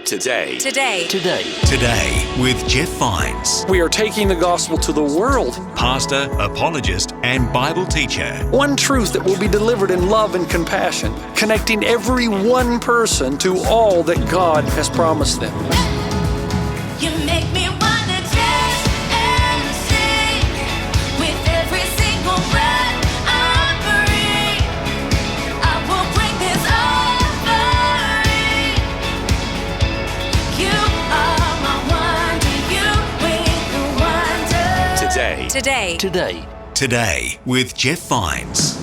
Today. Today with Jeff Vines, We are taking the gospel to the world. pastor, apologist, and Bible teacher. One truth that will be delivered in love and compassion, connecting every one person to all that God has promised them. You make me wanna dance and sing with every single breath I breathe. I will bring this offering. You are my wonder. You bring the wonder. Today with Jeff Vines.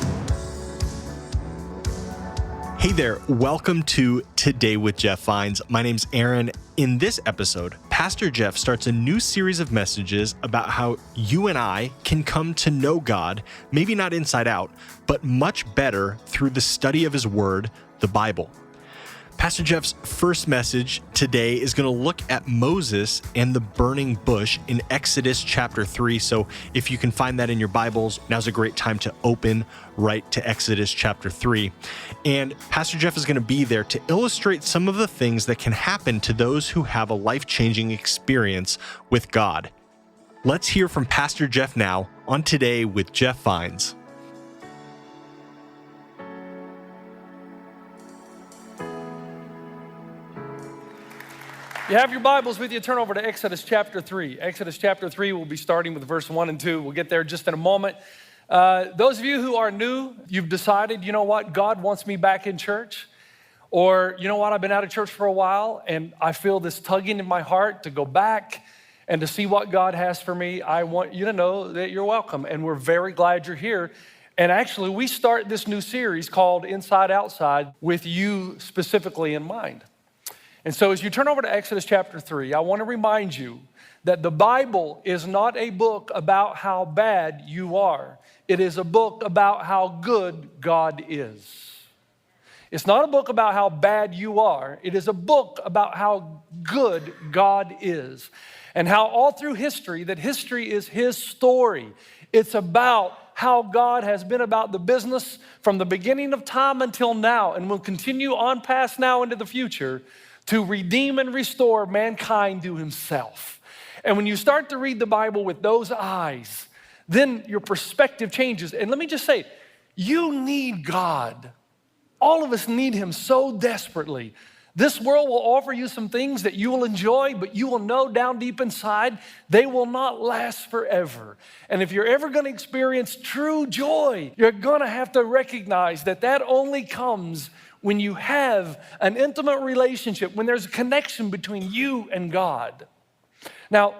Hey there, welcome to Today with Jeff Vines. My name's Aaron. In this episode, Pastor Jeff starts a new series of messages about how you and I can come to know God, maybe not inside out, but much better through the study of His Word, the Bible. Pastor Jeff's first message today is going to look at Moses and the burning bush in Exodus chapter 3. So if you can find that in your Bibles, now's a great time to open right to Exodus chapter 3. And Pastor Jeff is going to be there to illustrate some of the things that can happen to those who have a life-changing experience with God. Let's hear from Pastor Jeff now on Today with Jeff Vines. You have your Bibles with you, turn over to Exodus chapter 3. Exodus chapter 3, we'll be starting with verse 1 and 2. We'll get there just in a moment. Those of you who are new, you've decided, you know what, God wants me back in church. Or, you know what, I've been out of church for a while and I feel this tugging in my heart to go back and to see what God has for me. I want you to know that you're welcome and we're very glad you're here. And actually, we start this new series called Inside Outside with you specifically in mind. And so as you turn over to Exodus chapter 3, I want to remind you that the Bible is not a book about how bad you are. It is a book about how good God is. It's not a book about how bad you are. It is a book about how good God is and how all through history, that history is His story. It's about how God has been about the business from the beginning of time until now and will continue on past now into the future to redeem and restore mankind to Himself. And when you start to read the Bible with those eyes, then your perspective changes. And let me just say, you need God. All of us need Him so desperately. This world will offer you some things that you will enjoy, but you will know down deep inside, they will not last forever. And if you're ever going to experience true joy, you're going to have to recognize that that only comes when you have an intimate relationship, when there's a connection between you and God. Now,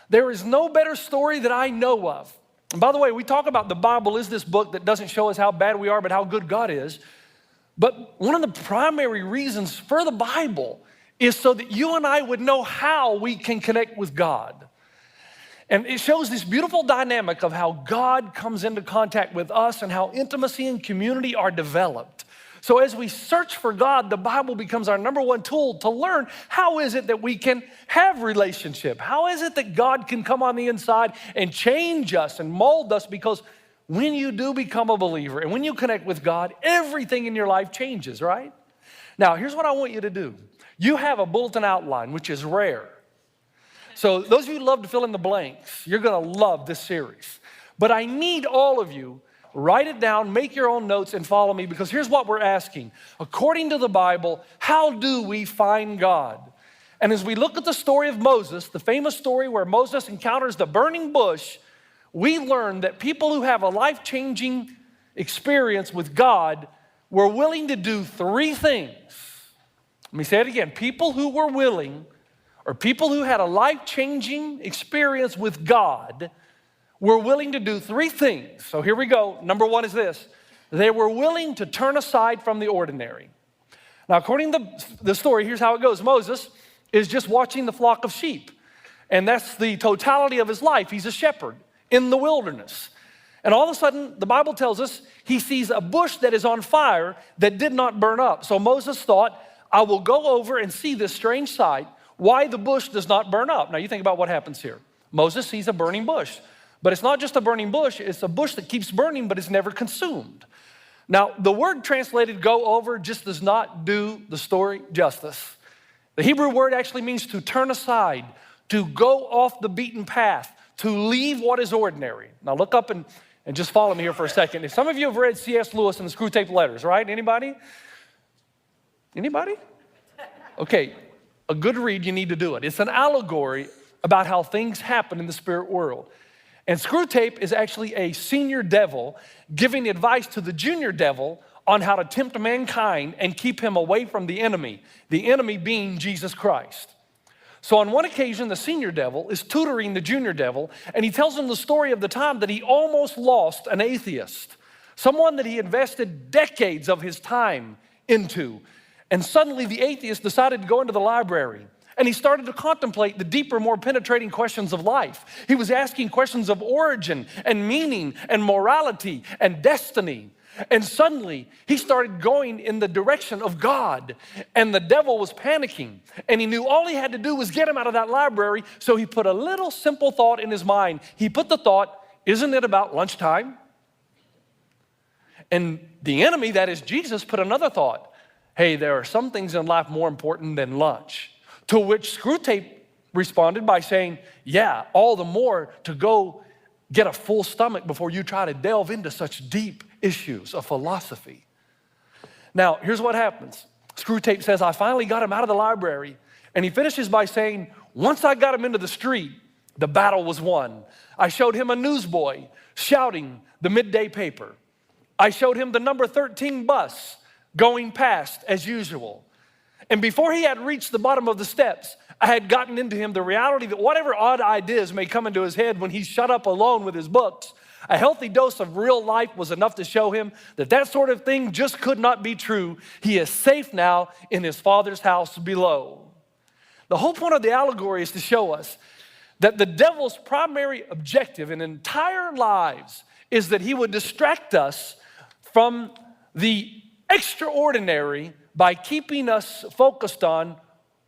there is no better story that I know of. And by the way, we talk about the Bible is this book that doesn't show us how bad we are, but how good God is. But one of the primary reasons for the Bible is so that you and I would know how we can connect with God. And it shows this beautiful dynamic of how God comes into contact with us and how intimacy and community are developed. So as we search for God, the Bible becomes our number one tool to learn how is it that we can have relationship? How is it that God can come on the inside and change us and mold us? Because when you do become a believer and when you connect with God, everything in your life changes, right? Now, here's what I want you to do. You have a bulletin outline, which is rare. So those of you who love to fill in the blanks, you're gonna love this series. But I need all of you, write it down, make your own notes, and follow me, because here's what we're asking. According to the Bible, how do we find God? And as we look at the story of Moses, the famous story where Moses encounters the burning bush, we learn that people who have a life-changing experience with God were willing to do three things. Let me say it again. People who were willing, or people who had a life-changing experience with God, were willing to do three things. So here we go. Number one is this. They were willing to turn aside from the ordinary. Now, according to the story, here's how it goes. Moses is just watching the flock of sheep. And that's the totality of his life. He's a shepherd in the wilderness. And all of a sudden, the Bible tells us he sees a bush that is on fire that did not burn up. So Moses thought, I will go over and see this strange sight, why the bush does not burn up. Now you think about what happens here. Moses sees a burning bush. But it's not just a burning bush, it's a bush that keeps burning but is never consumed. Now, the word translated go over just does not do the story justice. The Hebrew word actually means to turn aside, to go off the beaten path, to leave what is ordinary. Now look up and just follow me here for a second. If some of you have read C.S. Lewis and the Screwtape Letters, right? Anybody? Anybody? Okay, a good read, you need to do it. It's an allegory about how things happen in the spirit world. And Screwtape is actually a senior devil giving advice to the junior devil on how to tempt mankind and keep him away from the enemy being Jesus Christ. So on one occasion, the senior devil is tutoring the junior devil, and he tells him the story of the time that he almost lost an atheist, someone that he invested decades of his time into. And suddenly the atheist decided to go into the library, and he started to contemplate the deeper, more penetrating questions of life. He was asking questions of origin and meaning and morality and destiny. And suddenly, he started going in the direction of God, and the devil was panicking, and he knew all he had to do was get him out of that library, so he put a little simple thought in his mind. He put the thought, isn't it about lunchtime? And the enemy, that is Jesus, put another thought. Hey, there are some things in life more important than lunch. To which Screwtape responded by saying, yeah, all the more to go get a full stomach before you try to delve into such deep issues of philosophy. Now, here's what happens. Screwtape says, I finally got him out of the library. And he finishes by saying, once I got him into the street, the battle was won. I showed him a newsboy shouting the midday paper. I showed him the number 13 bus going past as usual. And before he had reached the bottom of the steps, I had gotten into him the reality that whatever odd ideas may come into his head when he's shut up alone with his books, a healthy dose of real life was enough to show him that that sort of thing just could not be true. He is safe now in his Father's house below. The whole point of the allegory is to show us that the devil's primary objective in entire lives is that he would distract us from the extraordinary by keeping us focused on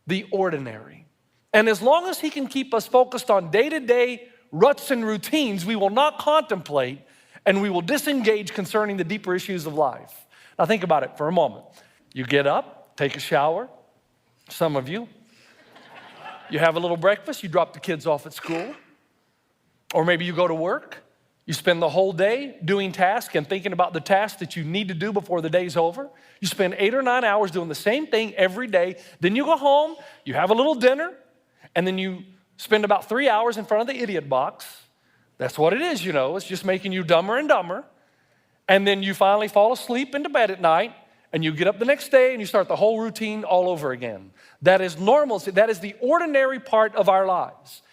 the ordinary. And as long as he can keep us focused on day-to-day ruts and routines, we will not contemplate and we will disengage concerning the deeper issues of life. Now think about it for a moment. You get up, take a shower, some of you. You have a little breakfast, you drop the kids off at school. Or maybe you go to work. You spend the whole day doing tasks and thinking about the tasks that you need to do before the day's over. You spend 8 or 9 hours doing the same thing every day. Then you go home, you have a little dinner, and then you spend about 3 hours in front of the idiot box. That's what it is, you know. It's just making you dumber and dumber. And then you finally fall asleep into bed at night, and you get up the next day and you start the whole routine all over again. That is normalcy. That is the ordinary part of our lives.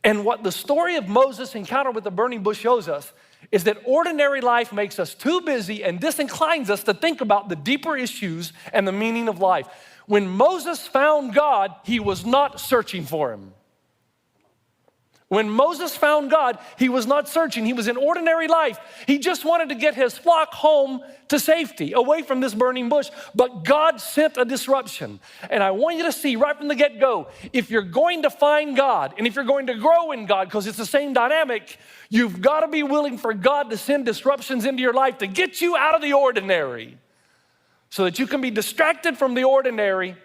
And what the story of Moses' encounter with the burning bush shows us is that ordinary life makes us too busy and disinclines us to think about the deeper issues and the meaning of life. When Moses found God, he was not searching for him. When Moses found God, he was not searching. He was in ordinary life. He just wanted to get his flock home to safety, away from this burning bush. But God sent a disruption. And I want you to see right from the get-go, if you're going to find God, and if you're going to grow in God, because it's the same dynamic, you've got to be willing for God to send disruptions into your life to get you out of the ordinary, so that you can be distracted from the ordinary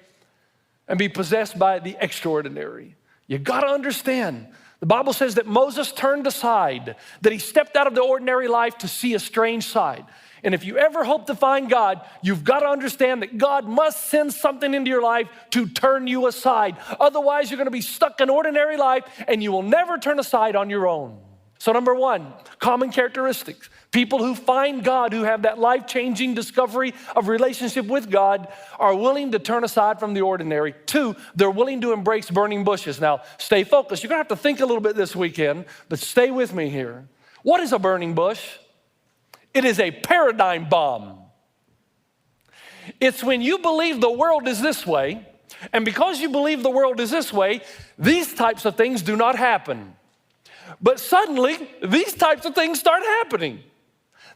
and be possessed by the extraordinary. You got to understand, the Bible says that Moses turned aside, that he stepped out of the ordinary life to see a strange side. And if you ever hope to find God, you've got to understand that God must send something into your life to turn you aside. Otherwise, you're going to be stuck in ordinary life and you will never turn aside on your own. So number one, common characteristics. People who find God, who have that life-changing discovery of relationship with God, are willing to turn aside from the ordinary. Two, they're willing to embrace burning bushes. Now, stay focused. You're going to have to think a little bit this weekend, but stay with me here. What is a burning bush? It is a paradigm bomb. It's when you believe the world is this way, and because you believe the world is this way, these types of things do not happen. But suddenly, these types of things start happening.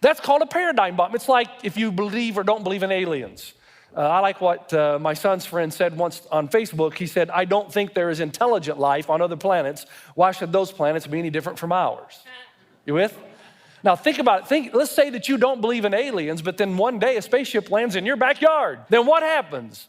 That's called a paradigm bomb. It's like if you believe or don't believe in aliens. I like what my son's friend said once on Facebook. He said, I don't think there is intelligent life on other planets. Why should those planets be any different from ours? You with? Now think about it. Let's say that you don't believe in aliens, but then one day a spaceship lands in your backyard. Then what happens?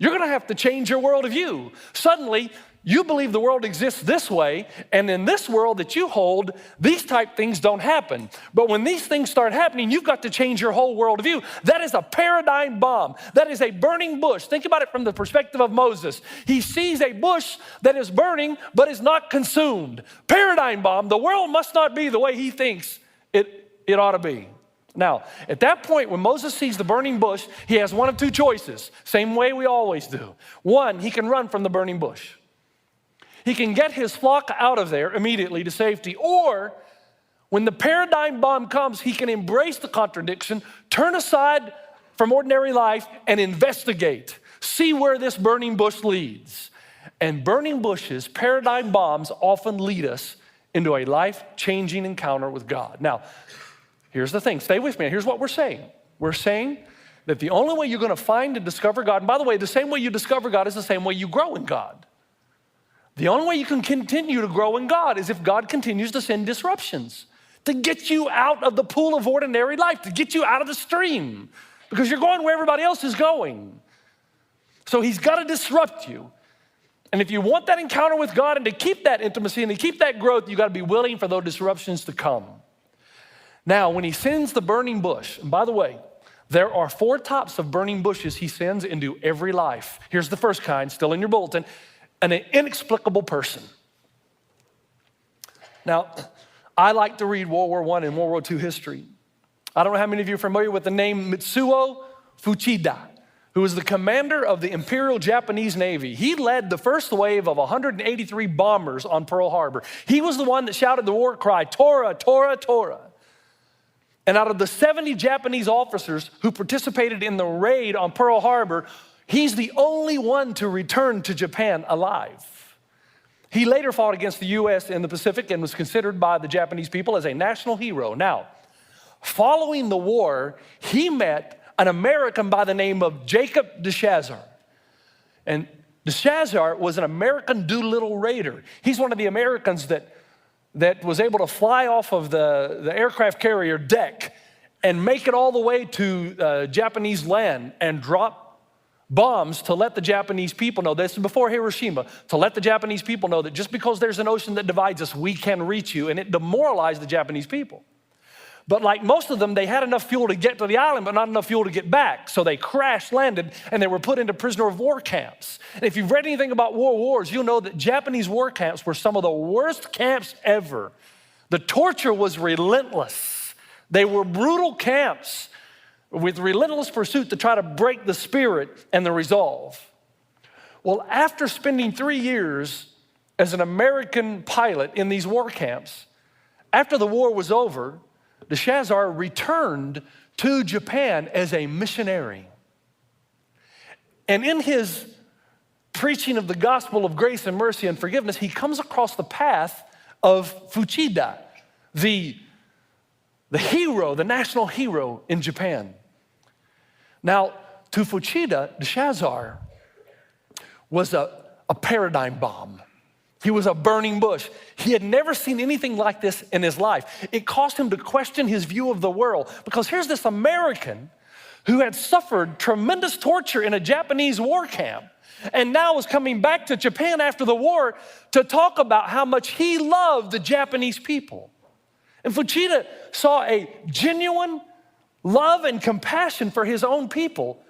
You're going to have to change your worldview. Suddenly, you believe the world exists this way, and in this world that you hold, these type things don't happen. But when these things start happening, you've got to change your whole worldview. That is a paradigm bomb. That is a burning bush. Think about it from the perspective of Moses. He sees a bush that is burning but is not consumed. Paradigm bomb. The world must not be the way he thinks it ought to be. Now, at that point, when Moses sees the burning bush, he has one of two choices, same way we always do. One, he can run from the burning bush. He can get his flock out of there immediately to safety, or when the paradigm bomb comes, he can embrace the contradiction, turn aside from ordinary life, and investigate. See where this burning bush leads. And burning bushes, paradigm bombs, often lead us into a life-changing encounter with God. Now, here's the thing. Stay with me. Here's what we're saying. We're saying that the only way you're going to find and discover God, and by the way, the same way you discover God is the same way you grow in God. The only way you can continue to grow in God is if God continues to send disruptions to get you out of the pool of ordinary life, to get you out of the stream, because you're going where everybody else is going. So he's got to disrupt you. And if you want that encounter with God and to keep that intimacy and to keep that growth, you got to be willing for those disruptions to come. Now, when he sends the burning bush, and by the way, there are 4 types of burning bushes he sends into every life. Here's the first kind, still in your bulletin, an inexplicable person. Now, I like to read World War I and World War II history. I don't know how many of you are familiar with the name Mitsuo Fuchida, who was the commander of the Imperial Japanese Navy. He led the first wave of 183 bombers on Pearl Harbor. He was the one that shouted the war cry, Tora, Tora, Tora. And out of the 70 Japanese officers who participated in the raid on Pearl Harbor, he's the only one to return to Japan alive. He later fought against the U.S. in the Pacific and was considered by the Japanese people as a national hero. Now, following the war, he met an American by the name of Jacob de Chazar. And de Chazar was an American Doolittle raider. He's one of the Americans that was able to fly off of the aircraft carrier deck and make it all the way to Japanese land and drop bombs to let the Japanese people know, this is before Hiroshima, to let the Japanese people know that just because there's an ocean that divides us, we can reach you. And it demoralized the Japanese people. But like most of them, they had enough fuel to get to the island, but not enough fuel to get back. So they crash landed and they were put into prisoner of war camps. And if you've read anything about world wars, you'll know that Japanese war camps were some of the worst camps ever. The torture was relentless. They were brutal camps with relentless pursuit to try to break the spirit and the resolve. Well, after spending 3 years as an American pilot in these war camps, after the war was over, de Chazar returned to Japan as a missionary. And in his preaching of the gospel of grace and mercy and forgiveness, he comes across the path of Fuchida, the hero, the national hero in Japan. Now, to Fuchida, de Chazar was a paradigm bomb. He was a burning bush. He had never seen anything like this in his life. It caused him to question his view of the world, because here's this American who had suffered tremendous torture in a Japanese war camp and now was coming back to Japan after the war to talk about how much he loved the Japanese people. And Fuchida saw a genuine love and compassion for his own people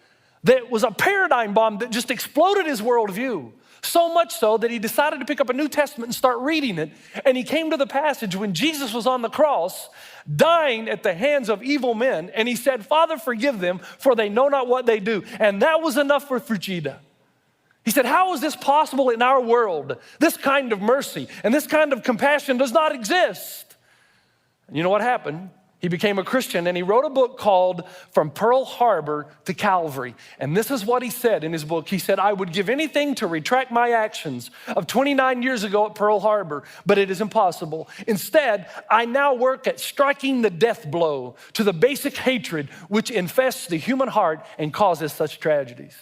that was a paradigm bomb that just exploded his worldview. So much so that he decided to pick up a New Testament and start reading it. And he came to the passage when Jesus was on the cross, dying at the hands of evil men. And he said, Father, forgive them, for they know not what they do. And that was enough for Fuchida. He said, how is this possible in our world? This kind of mercy and this kind of compassion does not exist. And you know what happened? He became a Christian and he wrote a book called From Pearl Harbor to Calvary. And this is what he said in his book. He said, I would give anything to retract my actions of 29 years ago at Pearl Harbor, but it is impossible. Instead, I now work at striking the death blow to the basic hatred which infests the human heart and causes such tragedies.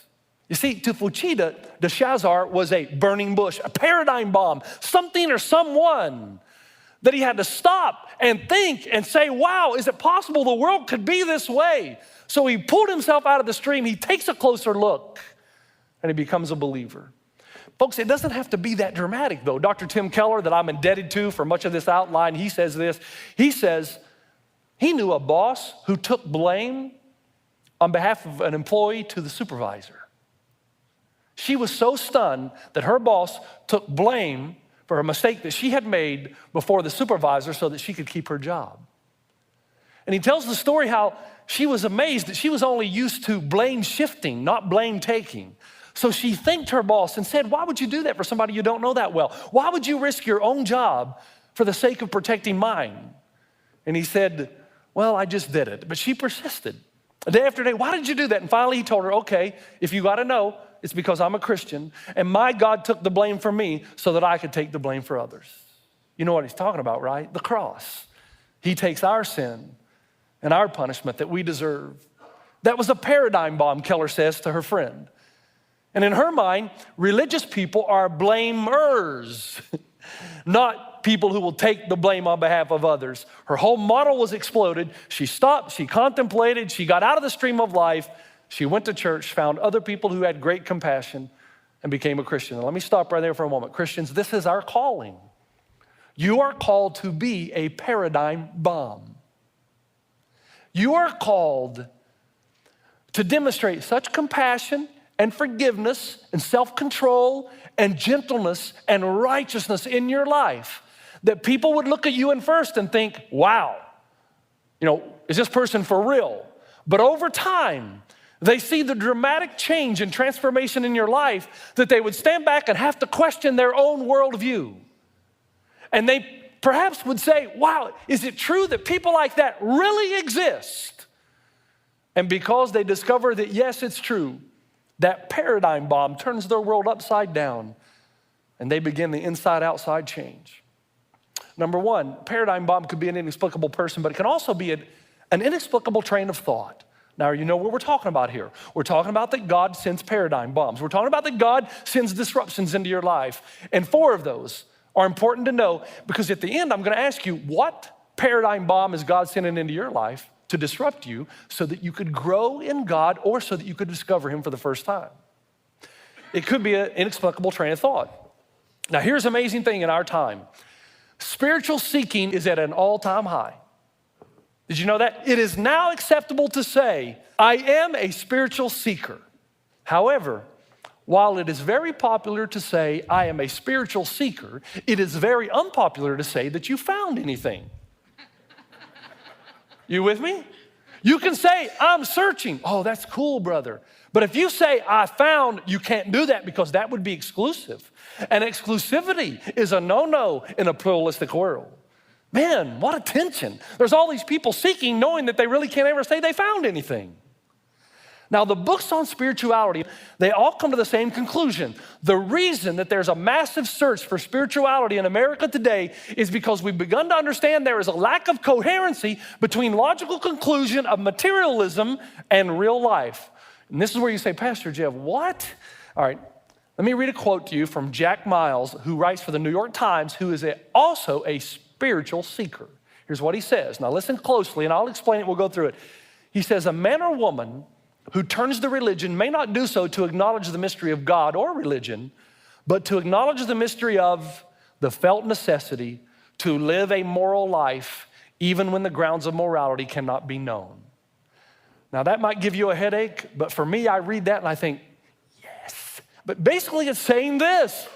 You see, to Fuchida, de Chazar was a burning bush, a paradigm bomb, something or someone that he had to stop and think and say, wow, is it possible the world could be this way? So he pulled himself out of the stream. He takes a closer look and he becomes a believer. Folks, it doesn't have to be that dramatic, though. Dr. Tim Keller, that I'm indebted to for much of this outline, he says this. He says he knew a boss who took blame on behalf of an employee to the supervisor. She was so stunned that her boss took blame for a mistake that she had made before the supervisor so that she could keep her job. And he tells the story how she was amazed that she was only used to blame shifting, not blame taking. So she thanked her boss and said, why would you do that for somebody you don't know that well? Why would you risk your own job for the sake of protecting mine? And he said, well, I just did it. But she persisted. Day after day, why did you do that? And finally he told her, okay, if you gotta know, it's because I'm a Christian and my God took the blame for me so that I could take the blame for others. You know what he's talking about, right? The cross. He takes our sin and our punishment that we deserve. That was a paradigm bomb, Keller says to her friend. And in her mind, religious people are blamers, not people who will take the blame on behalf of others. Her whole model was exploded. She stopped, she contemplated, she got out of the stream of life. She went to church, found other people who had great compassion, and became a Christian. Now, let me stop right there for a moment. Christians, this is our calling. You are called to be a paradigm bomb. You are called to demonstrate such compassion and forgiveness and self-control and gentleness and righteousness in your life that people would look at you and first and think, wow, is this person for real? But over time, they see the dramatic change and transformation in your life that they would stand back and have to question their own worldview. And they perhaps would say, wow, is it true that people like that really exist? And because they discover that, yes, it's true, that paradigm bomb turns their world upside down and they begin the inside-outside change. Number one, paradigm bomb could be an inexplicable person, but it can also be an inexplicable train of thought. Now, you know what we're talking about here. We're talking about that God sends paradigm bombs. We're talking about that God sends disruptions into your life. And 4 of those are important to know because at the end, I'm going to ask you, what paradigm bomb is God sending into your life to disrupt you so that you could grow in God or so that you could discover him for the first time? It could be an inexplicable train of thought. Now, here's an amazing thing in our time. Spiritual seeking is at an all-time high. Did you know that? It is now acceptable to say, I am a spiritual seeker. However, while it is very popular to say, I am a spiritual seeker, it is very unpopular to say that you found anything. You with me? You can say, I'm searching. Oh, that's cool, brother. But if you say, I found, you can't do that because that would be exclusive. And exclusivity is a no-no in a pluralistic world. Man, what a tension. There's all these people seeking, knowing that they really can't ever say they found anything. Now, the books on spirituality, they all come to the same conclusion. The reason that there's a massive search for spirituality in America today is because we've begun to understand there is a lack of coherency between logical conclusion of materialism and real life. And this is where you say, Pastor Jeff, what? All right, let me read a quote to you from Jack Miles, who writes for the New York Times, who is also a spiritual seeker. Here's what he says. Now listen closely and I'll explain it, we'll go through it. He says, a man or woman who turns to religion may not do so to acknowledge the mystery of God or religion, but to acknowledge the mystery of the felt necessity to live a moral life even when the grounds of morality cannot be known. Now that might give you a headache, but for me, I read that and I think, yes. But basically it's saying this.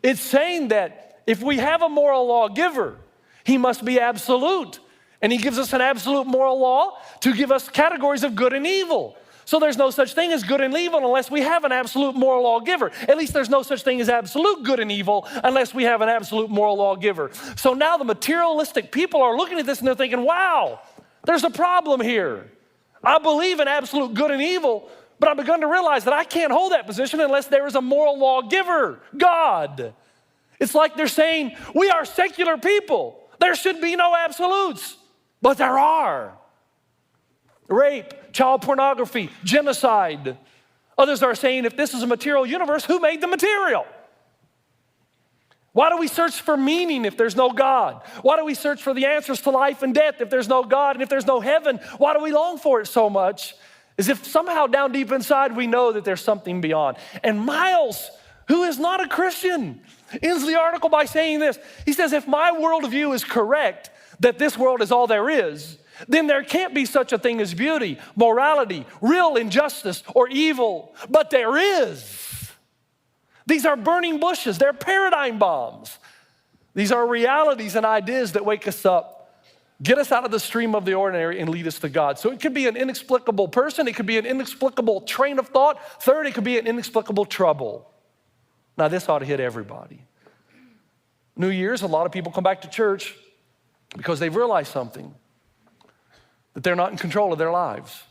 It's saying that if we have a moral lawgiver, he must be absolute. And he gives us an absolute moral law to give us categories of good and evil. So there's no such thing as good and evil unless we have an absolute moral lawgiver. At least there's no such thing as absolute good and evil unless we have an absolute moral lawgiver. So now the materialistic people are looking at this and they're thinking, wow, there's a problem here. I believe in absolute good and evil, but I've begun to realize that I can't hold that position unless there is a moral lawgiver, God. It's like they're saying, we are secular people. There should be no absolutes, but there are. Rape, child pornography, genocide. Others are saying, if this is a material universe, who made the material? Why do we search for meaning if there's no God? Why do we search for the answers to life and death if there's no God? And if there's no heaven, why do we long for it so much? As if somehow down deep inside we know that there's something beyond. And Miles, who is not a Christian, ends the article by saying this. He says, if my worldview is correct, that this world is all there is, then there can't be such a thing as beauty, morality, real injustice, or evil. But there is. These are burning bushes. They're paradigm bombs. These are realities and ideas that wake us up, get us out of the stream of the ordinary, and lead us to God. So it could be an inexplicable person. It could be an inexplicable train of thought. Third, it could be an inexplicable trouble. Now, this ought to hit everybody. New Year's, a lot of people come back to church because they've realized something, that they're not in control of their lives.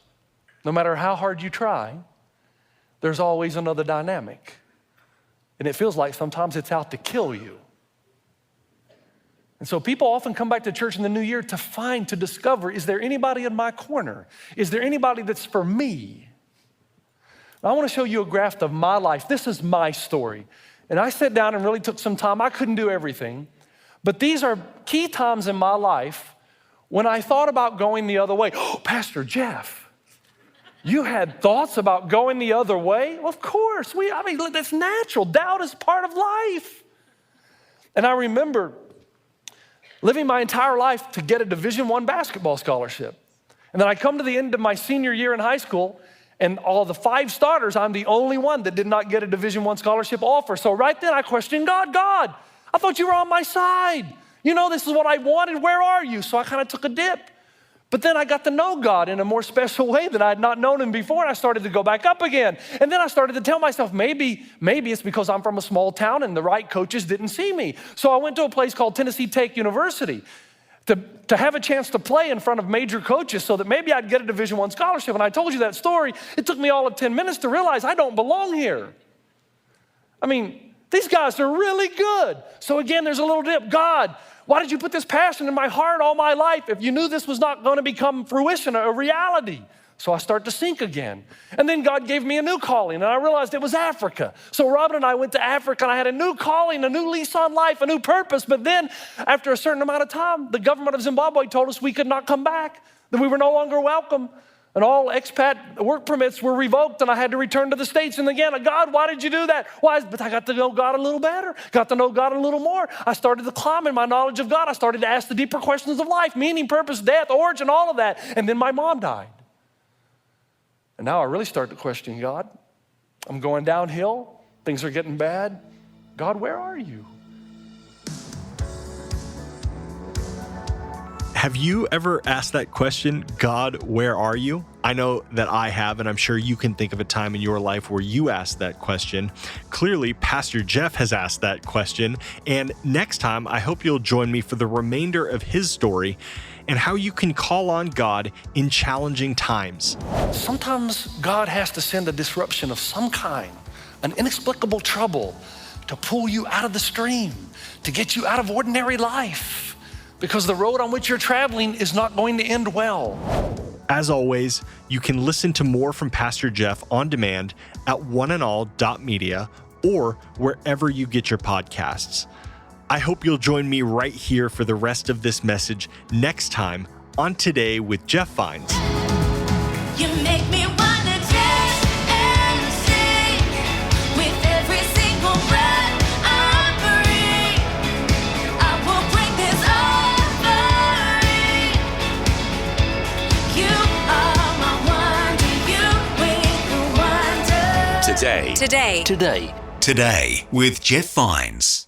No matter how hard you try, there's always another dynamic. And it feels like sometimes it's out to kill you. And so people often come back to church in the new year to discover, is there anybody in my corner? Is there anybody that's for me? Now, I want to show you a graph of my life. This is my story. And I sat down and really took some time. I couldn't do everything. But these are key times in my life when I thought about going the other way. Oh, Pastor Jeff, you had thoughts about going the other way? Well, of course. That's natural. Doubt is part of life. And I remember living my entire life to get a Division I basketball scholarship. And then I come to the end of my senior year in high school, and all the 5 starters, I'm the only one that did not get a Division I scholarship offer. So right then I questioned God, I thought you were on my side. You know, this is what I wanted. Where are you? So I kind of took a dip. But then I got to know God in a more special way than I had not known him before. And I started to go back up again. And then I started to tell myself, maybe it's because I'm from a small town and the right coaches didn't see me. So I went to a place called Tennessee Tech University to have a chance to play in front of major coaches so that maybe I'd get a Division I scholarship. And I told you that story. It took me all of 10 minutes to realize I don't belong here. I mean, these guys are really good. So again, there's a little dip. God, why did you put this passion in my heart all my life if you knew this was not going to become fruition, a reality? So I start to sink again. And then God gave me a new calling, and I realized it was Africa. So Robin and I went to Africa, and I had a new calling, a new lease on life, a new purpose. But then after a certain amount of time, the government of Zimbabwe told us we could not come back, that we were no longer welcome. And all expat work permits were revoked, and I had to return to the States. And again, God, why did you do that? Why? But I got to know God a little better, got to know God a little more. I started to climb in my knowledge of God. I started to ask the deeper questions of life, meaning, purpose, death, origin, all of that. And then my mom died. And now I really start to question God. I'm going downhill. Things are getting bad. God, where are you? Have you ever asked that question, God, where are you? I know that I have, and I'm sure you can think of a time in your life where you asked that question. Clearly, Pastor Jeff has asked that question, and next time, I hope you'll join me for the remainder of his story and how you can call on God in challenging times. Sometimes God has to send a disruption of some kind, an inexplicable trouble to pull you out of the stream, to get you out of ordinary life. Because the road on which you're traveling is not going to end well. As always, you can listen to more from Pastor Jeff on demand at oneandall.media or wherever you get your podcasts. I hope you'll join me right here for the rest of this message next time on Today with Jeff Vines. You make me wanna dance and sing with every single breath I breathe. I will bring this offering. You are my wonder, you bring the wonder. Today Today with Jeff Vines.